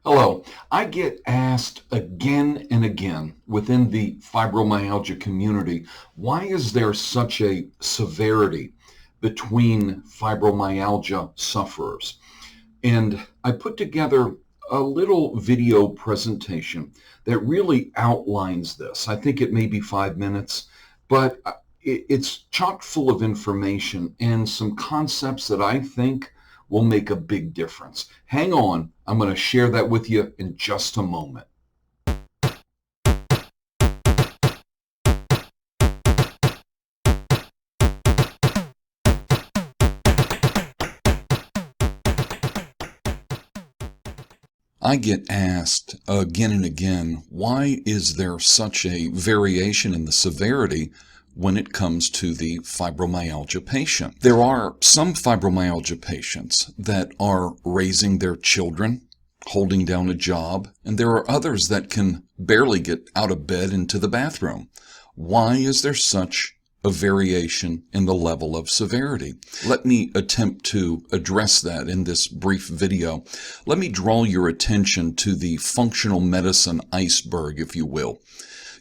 Hello. I get asked again and again within the fibromyalgia community, why is there such a severity between fibromyalgia sufferers? And I put together a little video presentation that really outlines this. I think it may be 5 minutes, but it's chock full of information and some concepts that I think will make a big difference. Hang on, I'm going to share that with you in just a moment. I get asked again and again, why is there such a variation in the severity when it comes to the fibromyalgia patient? There are some fibromyalgia patients that are raising their children, holding down a job, and there are others that can barely get out of bed into the bathroom. Why is there such a variation in the level of severity? Let me attempt to address that in this brief video. Let me draw your attention to the functional medicine iceberg, if you will.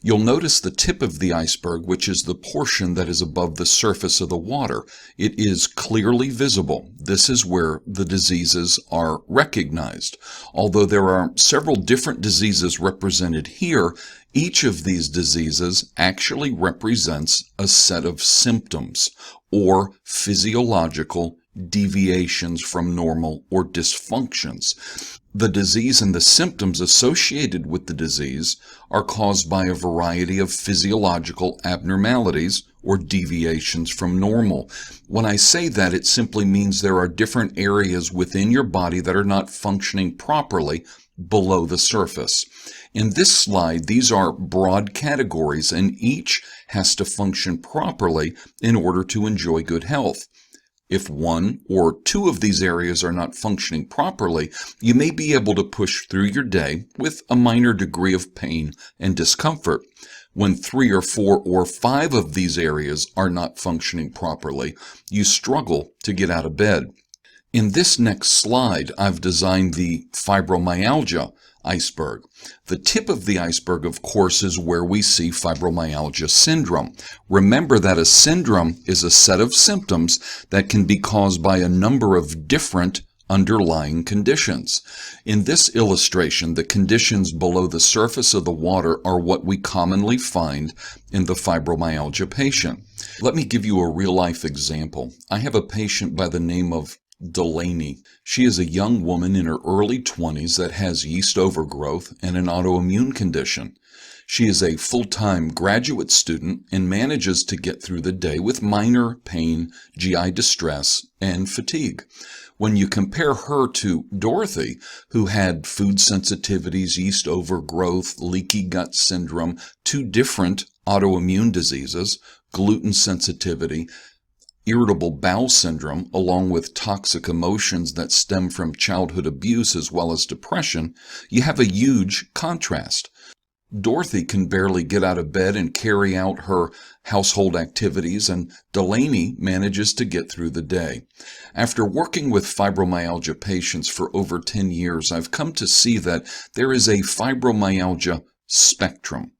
You'll notice the tip of the iceberg, which is the portion that is above the surface of the water. It is clearly visible. This is where the diseases are recognized. Although there are several different diseases represented here, each of these diseases actually represents a set of symptoms or physiological deviations from normal or dysfunctions. The disease and the symptoms associated with the disease are caused by a variety of physiological abnormalities or deviations from normal. When I say that, it simply means there are different areas within your body that are not functioning properly below the surface. In this slide, these are broad categories, and each has to function properly in order to enjoy good health. If one or two of these areas are not functioning properly, you may be able to push through your day with a minor degree of pain and discomfort. When 3 or 4 or 5 of these areas are not functioning properly, you struggle to get out of bed. In this next slide, I've designed the fibromyalgia iceberg. The tip of the iceberg, of course, is where we see fibromyalgia syndrome. Remember that a syndrome is a set of symptoms that can be caused by a number of different underlying conditions. In this illustration, the conditions below the surface of the water are what we commonly find in the fibromyalgia patient. Let me give you a real-life example. I have a patient by the name of Dailey. She is a young woman in her early 20s that has yeast overgrowth and an autoimmune condition. She is a full-time graduate student and manages to get through the day with minor pain, GI distress, and fatigue. When you compare her to Dorothy, who had food sensitivities, yeast overgrowth, leaky gut syndrome, 2 different autoimmune diseases, gluten sensitivity, irritable bowel syndrome, along with toxic emotions that stem from childhood abuse as well as depression, you have a huge contrast. Dorothy can barely get out of bed and carry out her household activities, and Dailey manages to get through the day. After working with fibromyalgia patients for over 10 years, I've come to see that there is a fibromyalgia spectrum.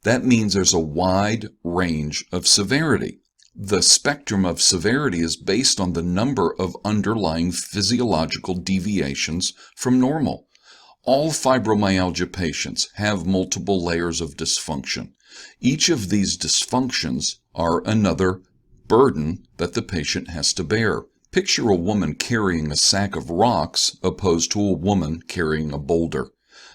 That means there's a wide range of severity. The spectrum of severity is based on the number of underlying physiological deviations from normal. All fibromyalgia patients have multiple layers of dysfunction. Each of these dysfunctions are another burden that the patient has to bear. Picture a woman carrying a sack of rocks opposed to a woman carrying a boulder.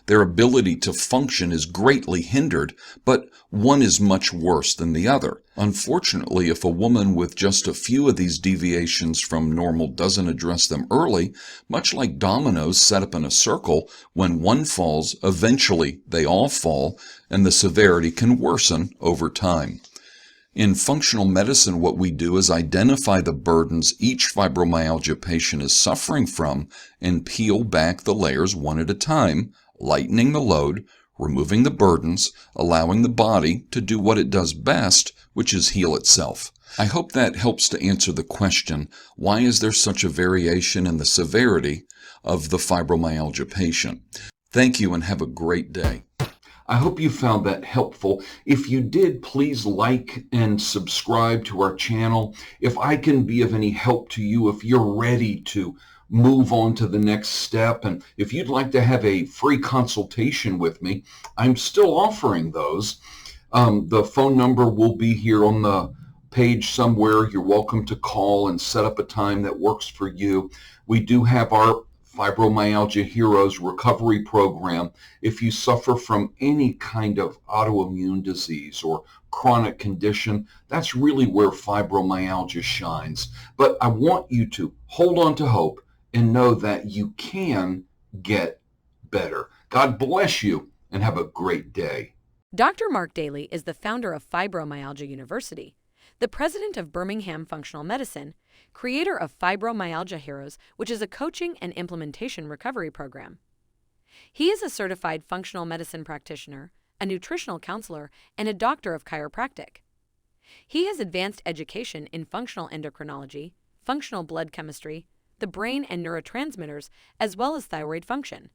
Their ability to function is greatly hindered, but one is much worse than the other. Unfortunately, if a woman with just a few of these deviations from normal doesn't address them early, much like dominoes set up in a circle, when one falls, eventually they all fall, and the severity can worsen over time. In functional medicine, what we do is identify the burdens each fibromyalgia patient is suffering from and peel back the layers one at a time, lightening the load, removing the burdens, allowing the body to do what it does best, which is heal itself. I hope that helps to answer the question, why is there such a variation in the severity of the fibromyalgia patient? Thank you and have a great day. I hope you found that helpful. If you did, please like and subscribe to our channel. If I can be of any help to you, if you're ready to move on to the next step, and if you'd like to have a free consultation with me, I'm still offering those. The phone number will be here on the page somewhere. You're welcome to call and set up a time that works for you. We do have our Fibromyalgia Heroes recovery program. If you suffer from any kind of autoimmune disease or chronic condition, that's really where fibromyalgia shines. But I want you to hold on to hope and know that you can get better. God bless you and have a great day. Dr. Mark Dailey is the founder of Fibromyalgia University, the president of Birmingham Functional Medicine, creator of Fibromyalgia Heroes, which is a coaching and implementation recovery program. He is a certified functional medicine practitioner, a nutritional counselor, and a doctor of chiropractic. He has advanced education in functional endocrinology, functional blood chemistry, the brain and neurotransmitters, as well as thyroid function.